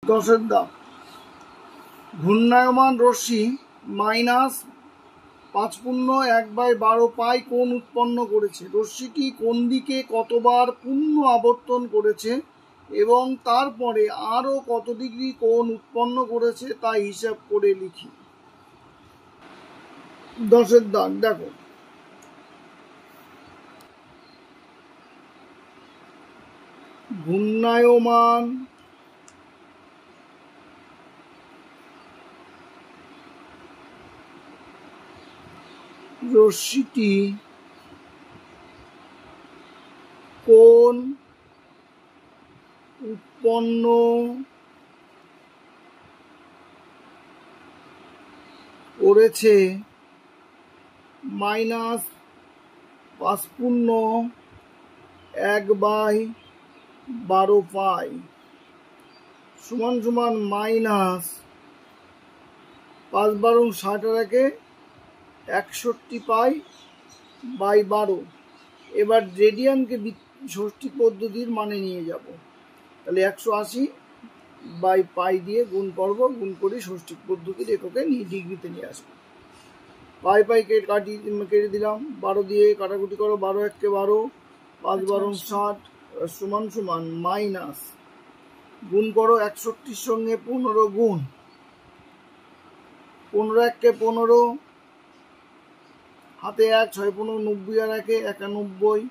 10 দাম। ঘূর্ণায়মান রশ্মি -5.1/12 পাই কোণ উৎপন্ন করেছে। রশ্মিটি কোন দিকে কতবার পূর্ণ আবর্তন করেছে এবং তারপরে আরও কত ডিগ্রি কোণ উৎপন্ন করেছে তা হিসাব করে লিখি। 10 দাগ দেখো, ঘূর্ণায়মান রশ্মিটি কোণ উৎপন্ন করেছে -5.1/12 পাই সমান সমান -5×12=61 পাই বাই 12। এবার রেডিয়ানকে ষষ্ঠী পদ্ধতির মানে নিয়ে যাব, তাহলে 180/পাই দিয়ে গুণ করব, গুণ করে ষষ্ঠী পদ্ধতির এককে ডিগ্রিতে নিয়ে আসবো। পাই পাই কেটে দিলাম, 12 দিয়ে কাটাকুটি করো, 12 1 12, 5 12 60 সমান সমান মাইনাস গুণ করো 61 সঙ্গে 15 গুণ, 15 1 15, হাতে 1 6 15 90 আর 1 91,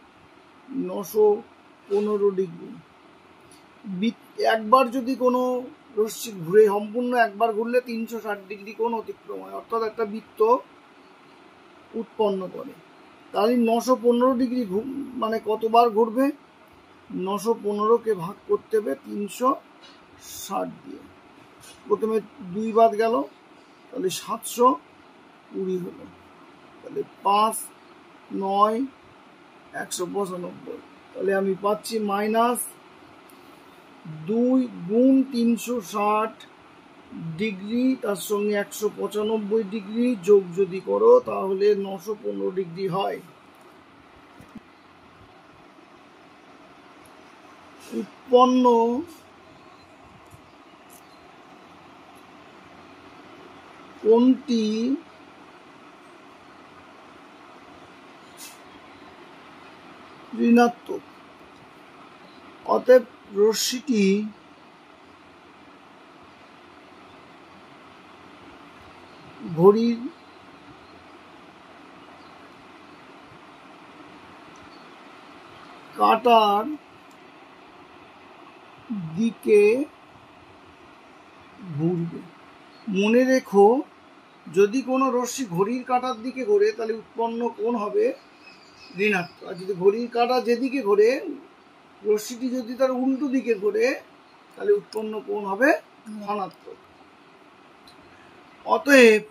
915 ডিগ্রি। একবার যদি কোনো রশ্মি ঘুরে সম্পূর্ণ একবার ঘুরলে 360 ডিগ্রি কোণ অতিক্রম হয়, অর্থাৎ একটা বৃত্ত উৎপন্ন করে। তাহলে 915 ডিগ্রি মানে কতবার ঘুরবে? 915কে ভাগ করতে হবে 360 দিয়ে। প্রথমে 2 বাদ গেল, তাহলে 720 হলো। তাহলে 5 9 195। তাহলে আমি পাচ্ছি -2 গুণ 360 ডিগ্রি, তার সঙ্গে 195 ডিগ্রি যোগ যদি করো তাহলে 915 ডিগ্রি হয়। উৎপন্ন কোণটি ঋণাত্মক, অতএব রশ্মিটি ঘড়ির কাঁটার দিকে ঘুরবে। মনে রেখো, যদি কোনো রশ্মি ঘড়ির কাঁটার দিকে ঘোরে তাহলে উৎপন্ন কোণ হবে ঋণাত্মক, আর যদি ঘড়ির কাঁটা যেদিকে ঘোরে, রশ্মিটি যদি তার উল্টো দিকে ঘোরে তাহলে উৎপন্ন কোণ হবে ধনাত্মক। অতএব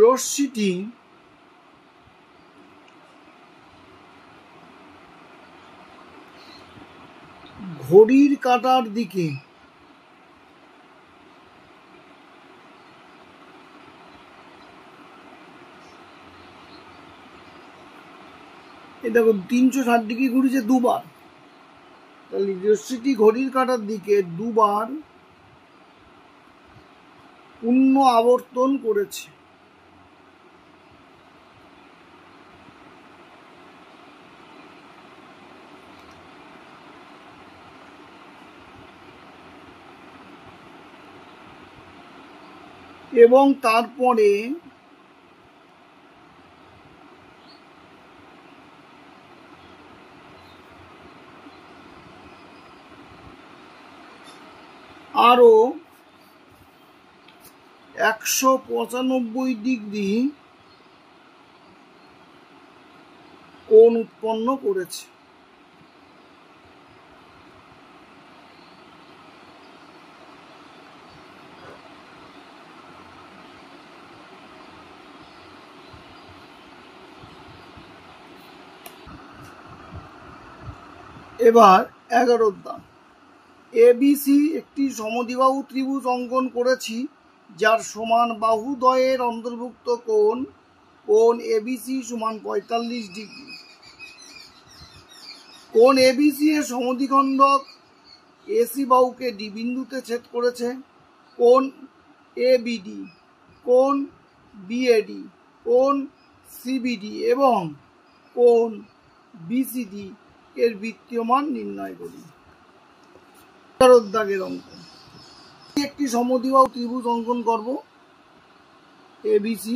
রশ্মিটি ঘড়ির কাঁটার দিকে দেখো 360 ডিগ্রি ঘুরেছে দুবার, তাহলে রশ্মিটি ঘড়ির কাঁটার দিকে দুবার পূর্ণ আবর্তন করেছে। এবং তারপরে আরো 195 ডিগ্রি কোণ উৎপন্ন করেছে। এবার 11 দাগ, এবিসি একটি সমদ্বিবাহু ত্রিভুজ অঙ্কন করেছি, যার সমান বাহুদ্বয়ের অন্তর্ভুক্ত কোণ এবিসি সমান 45 ডিগ্রি। কোণ এবিসি এর সমদ্বিখণ্ডক এসি বাহুকে ডি বিন্দুতে ছেদ করেছে, কোণ এবিডি, কোণ বিএডি, কোণ সিবিডি এবং কোণ বিসিডি এর বৃত্তীয় মান নির্ণয় করি। দাগের অঙ্ক, একটি সমদ্বিবাহু ত্রিভুজ অঙ্কন করব এবিসি।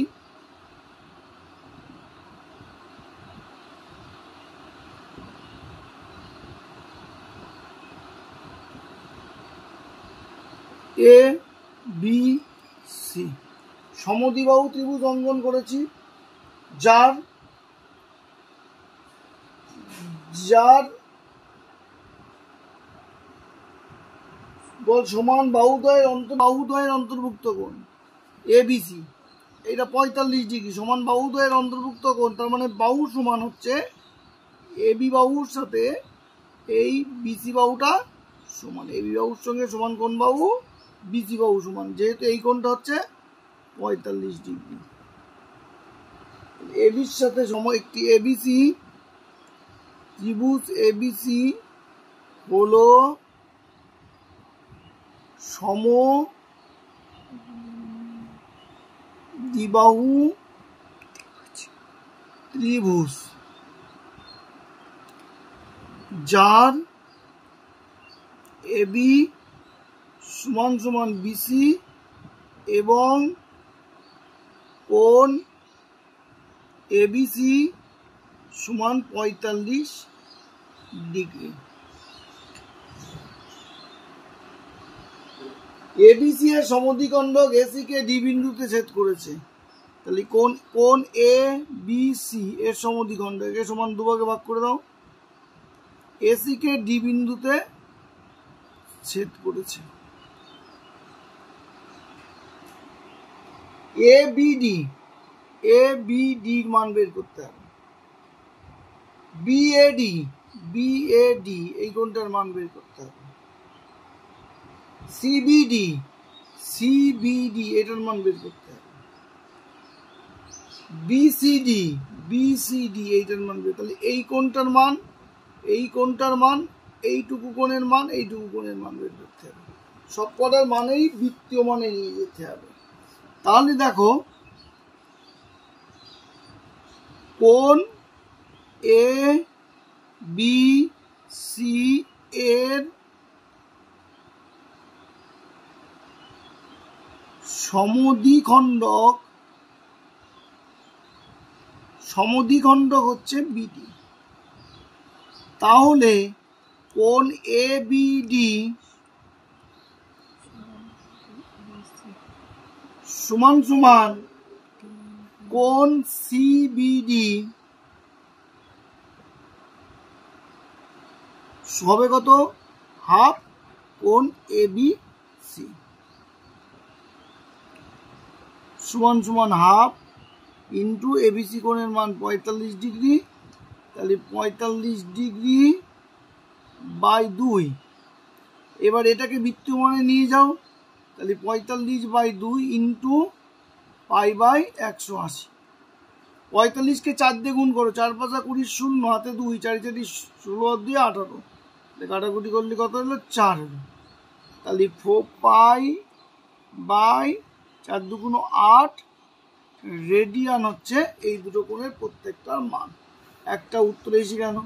এ বি সি সমদ্বিবাহু ত্রিভুজ অঙ্কন করেছি, যার যার সমান বাহুদ্বয়ের অন্তর্ভুক্ত কোণ এবিসি, এটা 45 ডিগ্রি সমান বাহুদ্বয়ের অন্তর্ভুক্ত কোণ, তার মানে বাহু সমান হচ্ছে এবি বাহুর সাথে এই বিসি বাহুটা সমান, এবি বাহুর সঙ্গে সমান কোন বাহু, বিসি বাহু সমান, যেহেতু এই কোণটা হচ্ছে 45 ডিগ্রি। এবির সাথে একটি এবিসি ত্রিভুজ এবিসি হলো সমদ্বিবাহু ত্রিভুজ, যার এবি সমান সমান বিসি এবং কোণ এবিসি সমান 45 ডিগ্রি। এবিসি এর সমদ্বিখণ্ডক এসি কে ডি বিন্দুতে ছেদ করেছে, তাহলে কোণ এ বি সি এর সমদ্বিখণ্ডক একে সমান দুভাগে ভাগ করে দাও। এসি কে ডি বিন্দুতে ছেদ করেছে। এবিডি এর মান বের করতে হবে। বিএডি এই কোণটার মান বের করতে হবে। সিবিডি এটার মান বের করতে হবে। বিসিডি এইটার মান বের, তাহলে এই কোণটার মান, এই কোণটার মান, এইটুকু কোণের মান, এইটুকু কোণের মান বের করতে হবে। সব কটার মানেই বৃত্তীয় মানে নিয়ে যেতে হবে। তাহলে দেখো কোণ এ বি সি এর সমদ্বিখণ্ডক হচ্ছে বিডি, তাহলে কোণ এ বিডি সমান সমান কোণ সিবিডি হবে কত, হাফ কোণ এবিসি সমান সমান হাফ ইন্টু এবিসি কোণের মান 45 ডিগ্রি, তাহলে 45 ডিগ্রি বাই 2। এবার এটাকে বৃত্তীয় মানে নিয়ে যাও, তাহলে 45/2 ইন্টু পাই বাই 180। 45কে 4 দিয়ে গুণ করো, 4 5 20, 0 হাতে 2, 4 4 16 2 18, কাটাকুটি করলে কত হলো 4 হলো, তাহলে 4 পাই বাই 4 2 8 রেডিয়ান হচ্ছে এই দুটো কোণের প্রত্যেকটার মান। একটা উত্তর এসে গেল।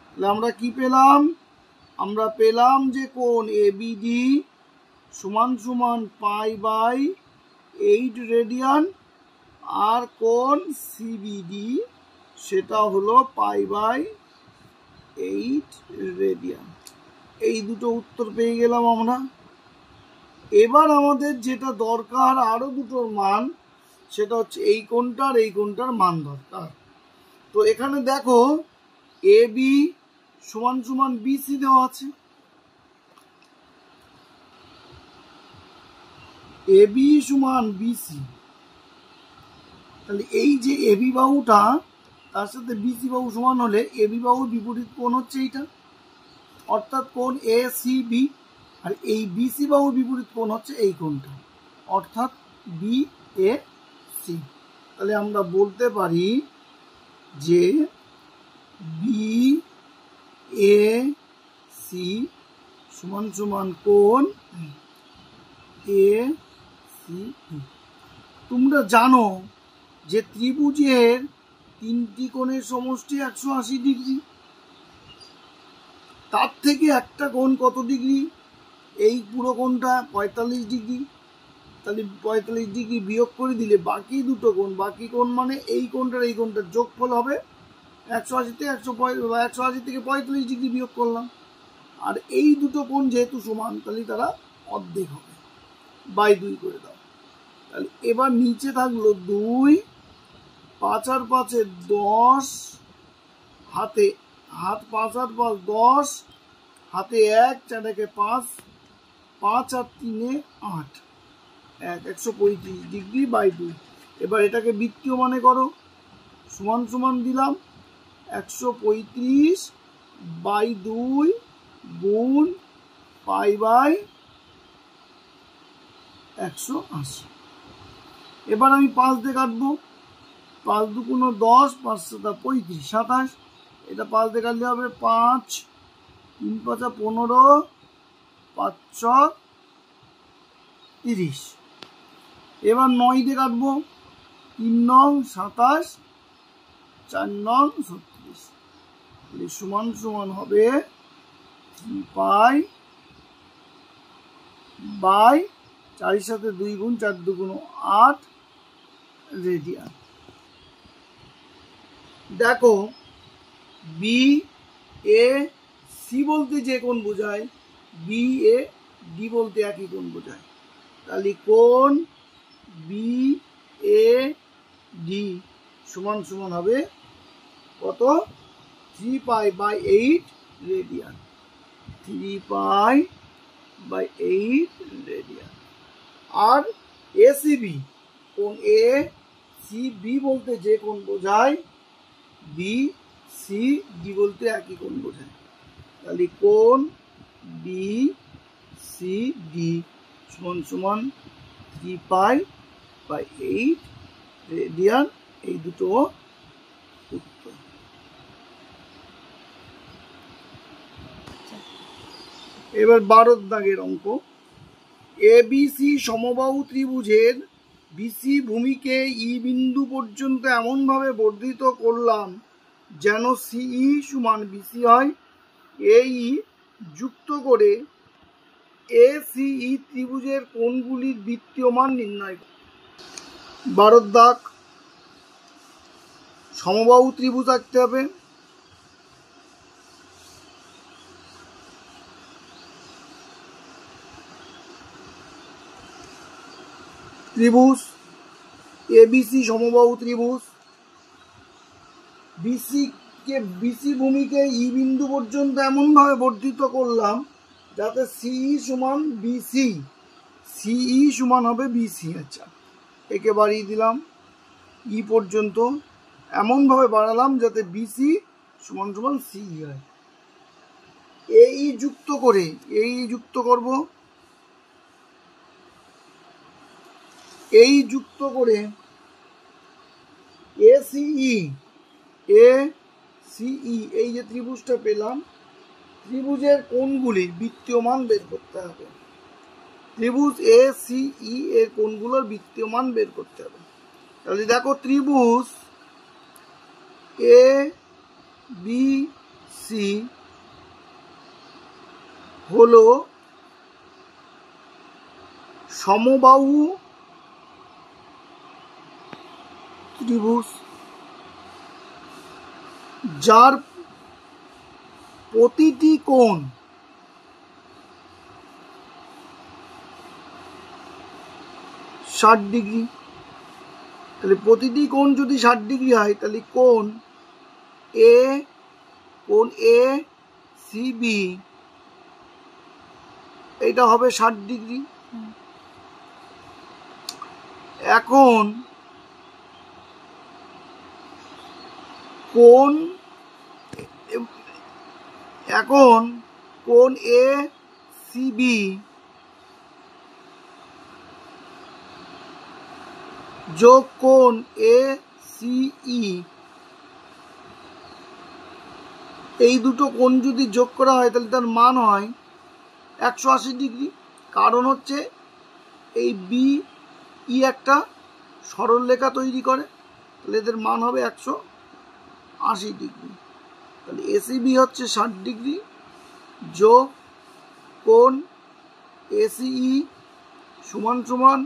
তাহলে আমরা কি পেলাম, আমরা পেলাম যে কোণ এবিডি সমান সমান পাই বাই 8 রেডিয়ান, আর কোণ সিবিডি সেটা হলো পাই বাই 8 রেডিয়ান। এই দুটো উত্তর পেয়ে গেলাম আমরা। এবার আমাদের যেটা দরকার আরো দুটোর মান, সেটা হচ্ছে এই কোণটার মান দরকার। তো এখানে দেখো এবি সমান সমান বিসি দেওয়া আছে, এবি সমান বিসি, তাহলে এই যে এবি বাহুটা তার সাথে বিসি বাহু সমান হলে এবি বাহুর বিপরীত কোণ হচ্ছে এইটা, অর্থাৎ কোণ এ সি বি, আর এই বিসি বাহুর বিপরীত কোণ হচ্ছে এই কোণটা, অর্থাৎ বি এ সি। তাহলে আমরা বলতে পারি যে বি এ সি সমান সমান কোণ এ সি বি। তোমরা জানো যে ত্রিভুজের তিনটি কোণের সমষ্টি 180 ডিগ্রি। তার থেকে একটা কোণ কত ডিগ্রি? এই পুরো কোণটা 45 ডিগ্রি। তাহলে 45 ডিগ্রি বিয়োগ করে দিলে বাকি দুটো কোণ, বাকি কোণ মানে এই কোণটার এই কোণটার যোগফল হবে 180 থেকে 180 থেকে 45 ডিগ্রি বিয়োগ করলাম। আর এই দুটো কোণ যেহেতু সমান, তাহলে তারা অর্ধেক হবে, বাই 2 করে দাও। তাহলে এবার নিচে থাকলো 2, 5 আর 5 10, হাতে 5 আর 5 10, হাতে 1, 4 একে 5, 5 আর 3 8, 135 ডিগ্রি বাই 2। এবার এটাকে বৃত্তীয় মানে করো, সমান সমান দিলাম 135 বাই 2 গুণ পাই বাই 180। এবার আমি 5 দিয়ে কাটবো, 5 2 10, 5 7 35, 27। এটা 5 দিয়ে কাটলে হবে 5 3 5 15, 5 6 30। এবার 9 দিয়ে কাটবো, 3 নং 27, 4 নং 36। সমান সমান হবে 3 পাই বাই 4 সাথে 2 গুণ 4 2 8 রেডিয়ান। দেখো বি এ সি বলতে যে কোণ বোঝায়, বি এ ডি বলতে একই কোণ বোঝায়। তাহলে কোণ বি এ ডি সমান সমান হবে কত? 3 pi by 8 radian. 3 pi by 8 radian. আর এসিবি কোণ এ সি বি বলতে যে কোণ বোঝায়, বি সি ডি বলতে একই কোণ বোঝায়। তাহলে কোণ বি সি ডি সমান সমান 3 পাই বাই 8 রেডিয়ান। এই দুটো উত্তর। এবার 12 দাগের অঙ্ক। এবিসি সমবাহু ত্রিভুজের বিসি ভূমিকে ই বিন্দু পর্যন্ত এমনভাবে বর্ধিত করলাম যেন সিই সমান বিসি হয়। এই যুক্ত করে এ সিই ত্রিভুজের কোণগুলির বৃত্তীয় মান নির্ণয়। 12 দাগ, সমবাহু ত্রিভুজ আঁকতে হবে। ত্রিভুজ এবিসি সমবাহু ত্রিভুজ, বিসি ভূমিকে ই বিন্দু পর্যন্ত এমনভাবে বর্ধিত করলাম যাতে সিই সমান বিসি, সিই সমান হবে বিসি। আচ্ছা, একে বাড়িয়ে দিলাম ই পর্যন্ত, এমনভাবে বাড়ালাম যাতে বিসি সমান সমান সিই হয়। এই যুক্ত করে, এই যুক্ত করব, এই যুক্ত করে এ সিই এই যে ত্রিভুজটা পেলাম, ত্রিভুজের কোণগুলির বৃত্তীয় মান বের করতে হবে। ত্রিভুজ এ সিই এর কোণগুলোর বৃত্তীয় মান বের করতে হবে। তাহলে দেখো ত্রিভুজ এ বি সি হলো সমবাহু ত্রিভুজ, যার প্রতিটি কোণ 60 ডিগ্রি। তাহলে প্রতিটি কোণ যদি 60 ডিগ্রি হয়, তাহলে কোণ এ সিবি এটা হবে 60 ডিগ্রি। এখন কোণ এ সিবি যোগ কোণ এ সিই, এই দুটো কোণ যদি যোগ করা হয় তাহলে তার মান হয় 180 ডিগ্রি, কারণ হচ্ছে এই বি ই একটা সরলরেখা তৈরি করে, তাহলে এদের মান হবে 180 ডিগ্রি। তাহলে এসিবি হচ্ছে 60 ডিগ্রি যোগ কোণ এসিই সমান সমান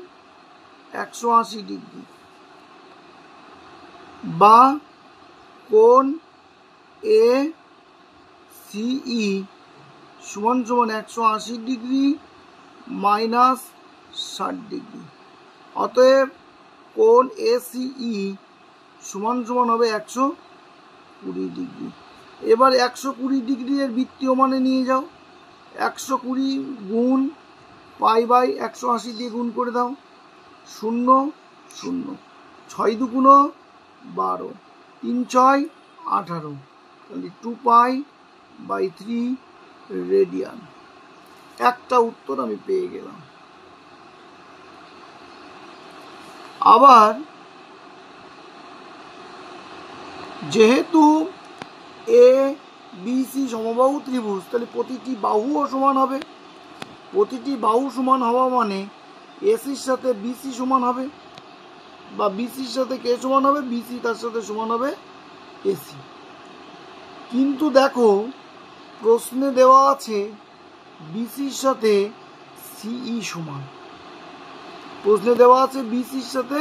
180 ডিগ্রি, বা কোণ এ সিই সমান সমান 180 ডিগ্রি মাইনাস 60 ডিগ্রি। অতএব কোণ এসিই সমান সমান হবে 120 ডিগ্রি। এবার 120 ডিগ্রি এর বৃত্তীয় মানে নিয়ে যাও, 120 গুণ পাই বাই 180 দিয়ে গুণ করে দাও, 0 0, 6 দুগুণ 12, 3 6 18, তাহলে 2 পাই বাই 3 রেডিয়ান। একটা উত্তর আমি পেয়ে গেলাম। আবার যেহেতু এ বি সি সমবাহু ত্রিভুজ, তাহলে প্রতিটি বাহুও সমান হবে। প্রতিটি বাহু সমান হওয়া মানে এসির সাথে বিসি সমান হবে, বা বিসির সাথে কে সমান হবে, বিসি তার সাথে সমান হবে এসি। কিন্তু দেখো প্রশ্নে দেওয়া আছে বিসির সাথে সিই সমান, প্রশ্নে দেওয়া আছে বিসির সাথে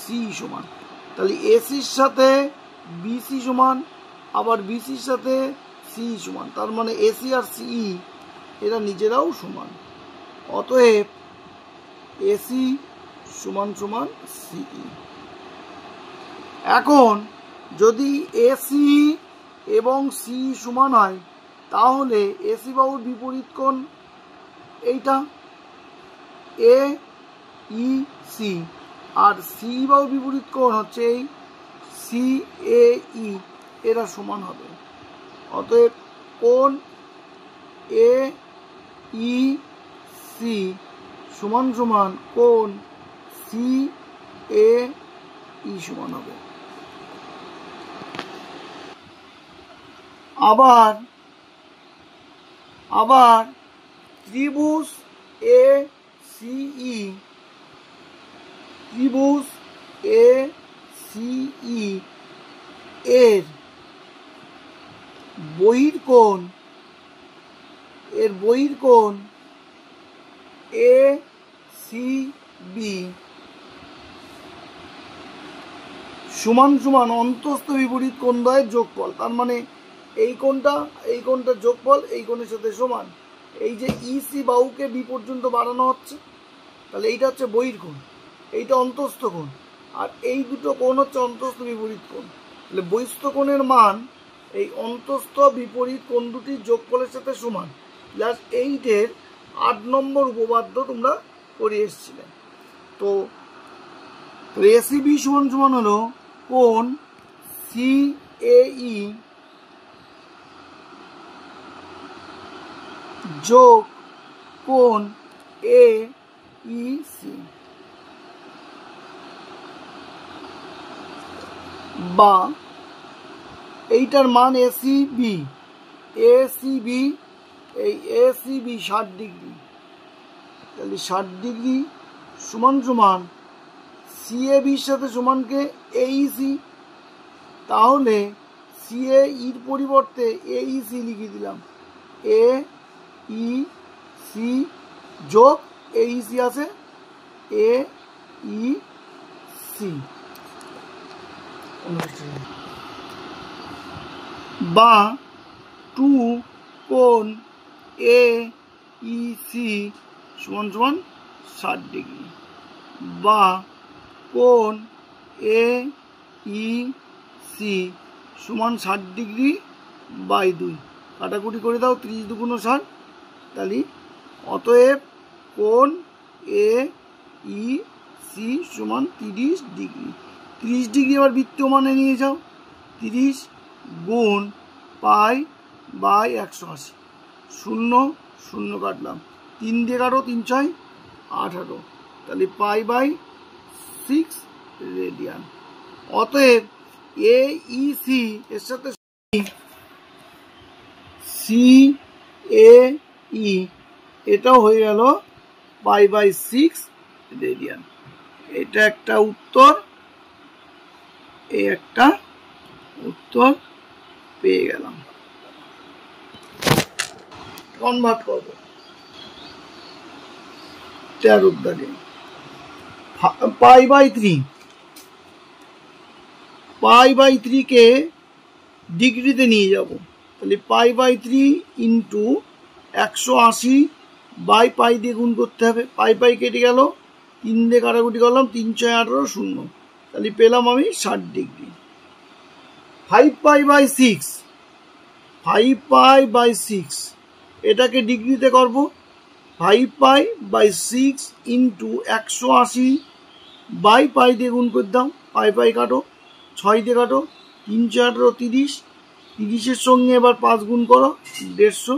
সিই সমান, তাহলে এসির সাথে বিসি সমান, আবার বিসির সাথে সিই সমান, তার মানে এসি আর সিই এরা নিজেরাও সমান। অতএব এসি সমান সমান সিই। এখন যদি এসি এবং সিই সমান হয়, তাহলে এসি বাহুর বিপরীত কোণ এইটা এ ই সি, আর সি বাহুর বিপরীত কোণ হচ্ছে এই সি এ ই, এরা সমান হবে। অতএব কোণ এ ই সি সমান সমান কোণ সি এ ই সমান হবে। আবার ত্রিভুজ এ সিই, ত্রিভুজ এ সিই এর বহির্কোণ এ সি বি সমান সমান অন্তস্থ বিপরীত কোণদ্বয়ের যোগফল। তার মানে এই কোণটা যোগফল এই কোণের সাথে সমান। এই যে ইসি বাহুকে বি পর্যন্ত বাড়ানো হচ্ছে, তাহলে এইটা হচ্ছে বহির্কোণ, এইটা অন্তস্থ কোণ, আর এই দুটো কোণ হচ্ছে অন্তস্থ বিপরীত কোণ। তাহলে বহিস্থ কোণের মান এই অন্তস্থ বিপরীত কোণ দুটির যোগফলের সাথে সমান। ক্লাস 8-এর 8 নম্বর উপপাদ্য তোমরা করে এসেছিলে। তো এসিবি সমান সমান হলো কোণ সি এ ই যোগ কোণ এ ই সি, বা এইটার মান এসিবি, এই এসিবি 60 ডিগ্রি, তাহলে 60 ডিগ্রি সমান সমান সিএবির সাথে সমানকে এইসি, তাহলে সিএ ইর পরিবর্তে এইসি লিখে দিলাম, এ ই সি যোগ এইসি আছে এ ই সি, বা 2 কোণ এ ই সি সমান সমান 60 ডিগ্রি, বা কোণ এ ই সি সমান 60 ডিগ্রি বাই 2, কাটাকুটি করে দাও, 30 দুগুণ 60, তাহলে অতএব কোণ এ ই সি সমান 30 ডিগ্রি। 30 ডিগ্রি আবার বৃত্তীয় মানে নিয়ে যাও, 30 গুণ পাই বাই 180, 0 0 কাটলাম, 3 দিয়ে কাটো, 3 6 18, তাহলে পাই বাই 6 রেডিয়ান। অতএব এ ই সি এর সাথে সি এ ই এটাও হয়ে গেল π/6 রেডিয়ান। এটা একটা উত্তর, এই একটা উত্তর পেয়ে গেলাম। কনভার্ট করব 13 দাগে π/3, π/3 কে ডিগ্রিতে নিয়ে যাব, তাহলে π/3 ইন্টু 180 বাই পাই দিয়ে গুণ করতে হবে। পাই কেটে গেল, 3 দিয়ে কাটাকুটি করলাম, 3 6 18 0, তাহলে পেলাম আমি 60 ডিগ্রি। 5π/6, 5π/6 এটাকে ডিগ্রিতে করব, 5π/6 ইন্টু 180 বাই পাই দিয়ে গুণ করে দাও, পাই কাটো, 6 দিয়ে কাটো, 3 6 18 30, 30-এর সঙ্গে এবার 5 গুণ করো, 150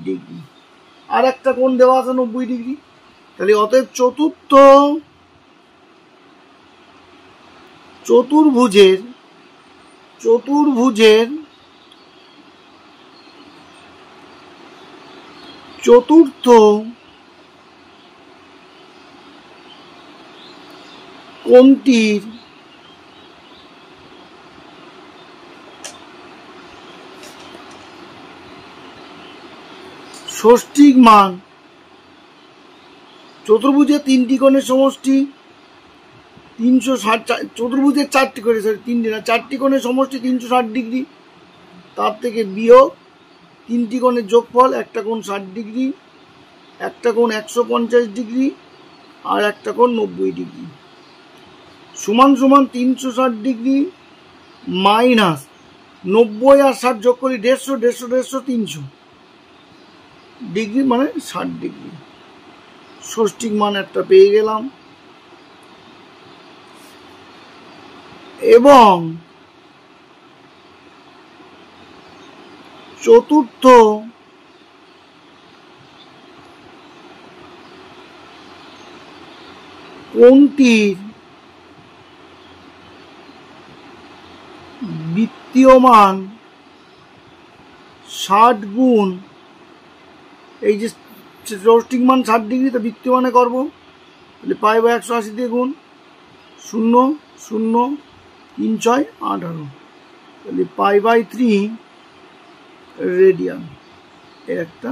ডিগ্রি। আর একটা কোণ দেওয়া আছে 90 ডিগ্রি, তাহলে অতএব চতুর্থ কোণটির ষষ্ঠিক মান, চতুর্ভুজের 3টি কোণের সমষ্টি 360, চতুর্ভুজের 4টি কোণের, সরি 3টি না 4টি কোণের সমষ্টি 360 ডিগ্রি, তার থেকে বিয়োগ 3টি কোণের যোগফল, একটা কোণ 60 ডিগ্রি, একটা কোণ 150 ডিগ্রি, আর একটা কোণ 90 ডিগ্রি, সমান সমান 360 ডিগ্রি মাইনাস 90 আর 60 যোগ করি 150, 150 150 300 ডিগ্রি মানে 60 ডিগ্রি। ষষ্ঠিক মান একটা পেয়ে গেলাম। এবং চতুর্থ কোণটির বৃত্তীয় মান 60 গুণ, এই যে ষষ্ঠিক মান 60 ডিগ্রি, তো বৃত্তীয় মানে করবো, তাহলে π/180 দিয়ে গুণ, 0 0 3 6 18, তাহলে π/3 রেডিয়ান, এর একটা